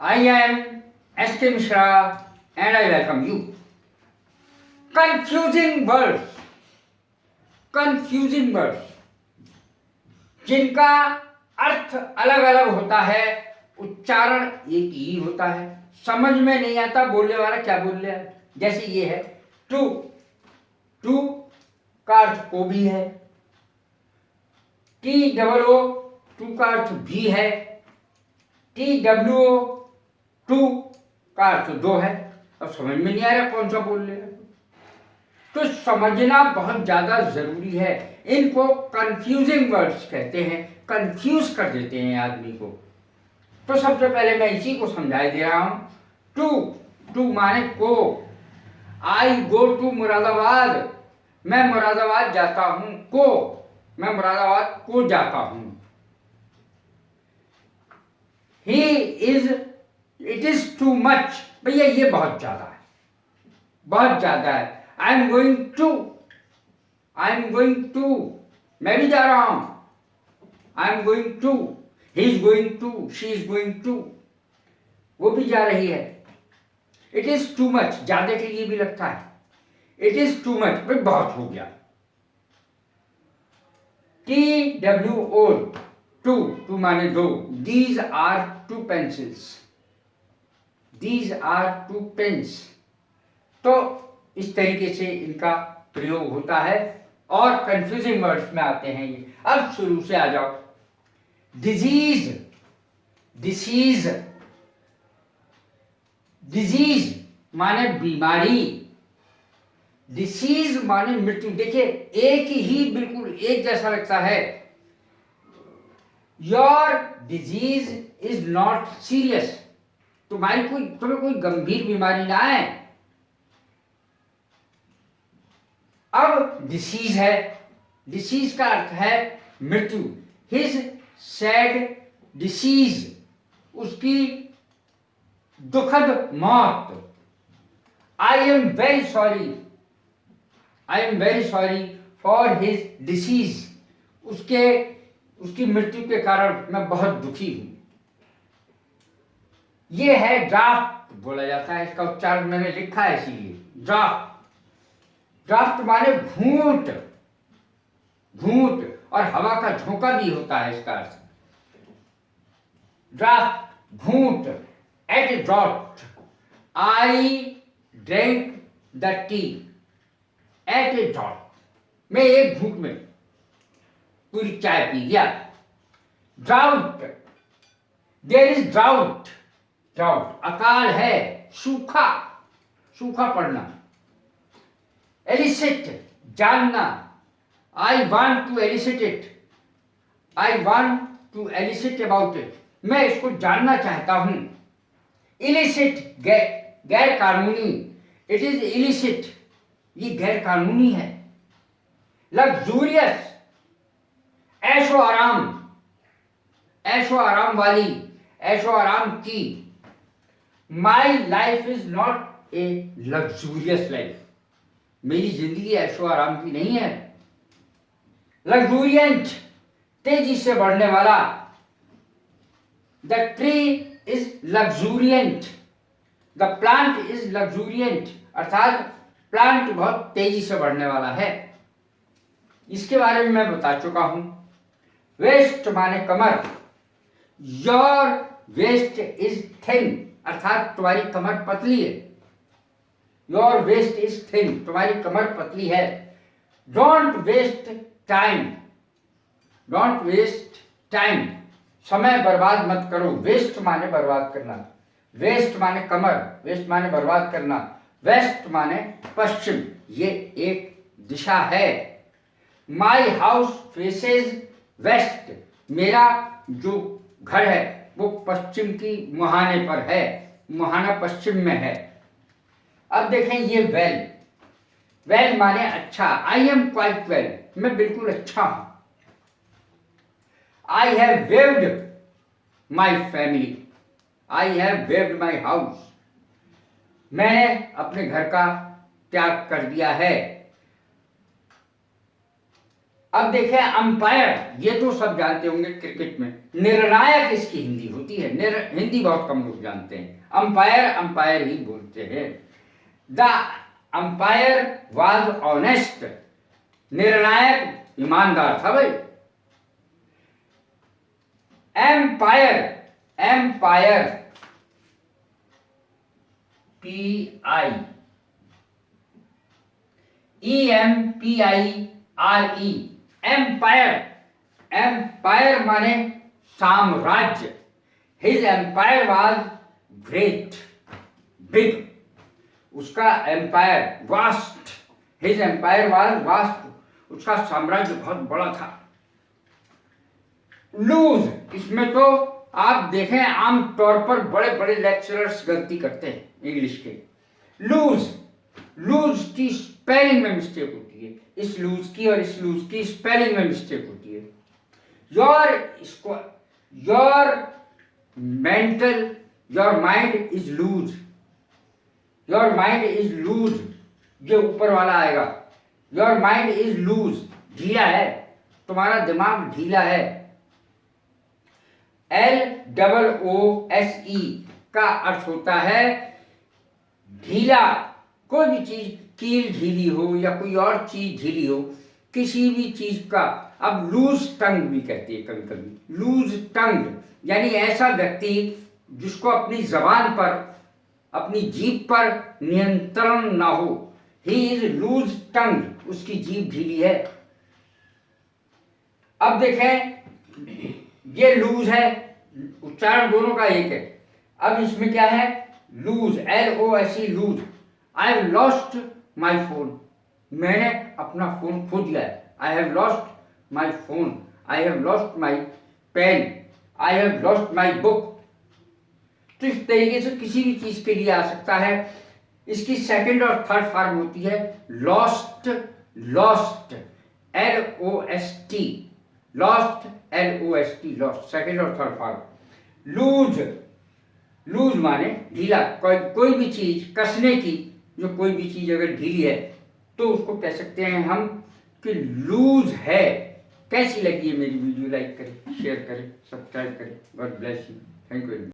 I am S.K. Mishra and I welcome you. Confusing words जिनका अर्थ अलग अलग होता है, उच्चारण एक ही होता है, समझ में नहीं आता बोलने वाला क्या बोल रहा है। जैसे ये है टू, टू का अर्थ को भी है, TOO टू का अर्थ भी है, TWO टू का अर्थ दो है। अब समझ में नहीं आ रहा कौन सा बोल रहे हैं, तो समझना बहुत ज्यादा जरूरी है। इनको कंफ्यूजिंग वर्ड्स कहते हैं, कंफ्यूज कर देते हैं आदमी को। तो सबसे पहले मैं इसी को समझाई दे रहा हूं। टू, टू माने को। आई गो टू मुरादाबाद, मैं मुरादाबाद जाता हूं। को, मैं मुरादाबाद को जाता हूं। He is, it is too much, भैया ये बहुत ज्यादा है, बहुत ज्यादा है। I am going to, I am going to, मैं भी जा रहा हूं। I am going to, he is going to, she is going to, वो भी जा रही है। इट इज टू मच, ज्यादा के लिए भी लगता है। इट इज टू मच, भाई बहुत हो गया। TWO टू, टू माने दो। These are two pencils, these are two pens। तो इस तरीके से इनका प्रयोग होता है और कंफ्यूजिंग वर्ड्स में आते हैं ये। अब शुरू से आ जाओ। डिजीज, डिसीज, डिजीज माने बीमारी, डिसीज माने मृत्यु। देखिए एक ही बिल्कुल एक जैसा लगता है। Your disease is not serious, तुम्हें कोई गंभीर बीमारी ना है। अब डिसीज है, डिसीज का अर्थ है मृत्यु। हिज सैड डिसीज, उसकी दुखद मौत। I am very sorry, I am very sorry for his disease, उसकी मृत्यु के कारण मैं बहुत दुखी हूं। यह है ड्राफ्ट बोला जाता है, इसका उच्चारण मैंने लिखा है इसीलिए। ड्राफ्ट, ड्राफ्ट माने घूंट, घूंट, और हवा का झोंका भी होता है इसका अर्थ। ड्राफ्ट, घूंट। At a draught, I drink the tea. At a draught, मैं एक घूंट में पूरी चाय पी गया। Drought, there is drought, drought अकाल है, सूखा, सूखा पड़ना। एलिसिट, जानना। I want to elicit it, I want to elicit about it, मैं इसको जानना चाहता हूं। इलिसिट, गैर कानूनी। इट इज इलिसिट, ये गैर कानूनी है। लग्जूरियस, ऐशो आराम, ऐशो आराम वाली, ऐशो आराम की। My life is not a luxurious life, मेरी जिंदगी ऐशो आराम की नहीं है। लग्जूरियंट, तेजी से बढ़ने वाला। The tree is luxuriant, the plant is luxuriant, अर्थात प्लांट बहुत तेजी से बढ़ने वाला है। इसके बारे में मैं बता चुका हूं। वेस्ट माने कमर। योर वेस्ट इज थिन, अर्थात तुम्हारी कमर पतली है। योर वेस्ट इज थिन, तुम्हारी कमर पतली है। Don't waste time, don't waste time, समय बर्बाद मत करो। वेस्ट माने बर्बाद करना, वेस्ट माने कमर, वेस्ट माने बर्बाद करना। वेस्ट माने पश्चिम, ये एक दिशा है। माई हाउस फेसेज वेस्ट, मेरा जो घर है वो पश्चिम की मुहाने पर है, मुहाना पश्चिम में है। अब देखें ये वेल, वेल माने अच्छा। आई एम क्वाइट वेल, मैं बिल्कुल अच्छा हूं। I have waived my family, I have waived my house, मैंने अपने घर का त्याग कर दिया है। अब देखें अंपायर, ये तो सब जानते होंगे क्रिकेट में। निर्णायक इसकी हिंदी होती है, हिंदी बहुत कम लोग जानते हैं। अंपायर अंपायर ही बोलते हैं। द अंपायर वाज ऑनेस्ट, निर्णायक ईमानदार था भाई। Empire, empire PI EMPIRE, empire, empire माने साम्राज्य। His empire was great, big, उसका empire vast, his empire was vast, उसका साम्राज्य बहुत बड़ा था। लूज, इसमें तो आप देखें आमतौर पर बड़े बड़े लेक्चरर्स गलती करते हैं इंग्लिश के। लूज, लूज की स्पेलिंग में मिस्टेक होती है, इस लूज की और इस लूज की स्पेलिंग में मिस्टेक होती है। Your mental, your mind is loose, your mind is loose, ये ऊपर वाला आएगा। योर माइंड इज लूज, ढीला है, तुम्हारा दिमाग ढीला है। LOOSE का अर्थ होता है ढीला। कोई भी चीज, कील ढीली हो या कोई और चीज ढीली हो, किसी भी चीज का। अब लूज टंग भी कहती है कभी कभी, लूज टंग यानी ऐसा व्यक्ति जिसको अपनी जबान पर, अपनी जीभ पर नियंत्रण ना हो। ही इज लूज टंग, उसकी जीभ ढीली है। अब देखें, ये लूज है, उच्चारण दोनों का एक है। अब इसमें क्या है, lose, LOSE, lose. I have lost my phone, मैंने अपना फोन खो दिया है। I have lost my phone, I have lost my pen, I have lost my book. तो इस तरीके से किसी भी चीज के लिए आ सकता है। इसकी सेकंड और थर्ड फॉर्म होती है lost, lost, LOST, lost, LOST, lost, second और थर्ड फॉर्म। लूज, लूज माने ढीला, कोई भी चीज कसने की, जो कोई भी चीज अगर ढीली है तो उसको कह सकते हैं हम कि लूज है। कैसी लगी है मेरी वीडियो? लाइक करें, शेयर करें, सब्सक्राइब करें। God bless you, thank you.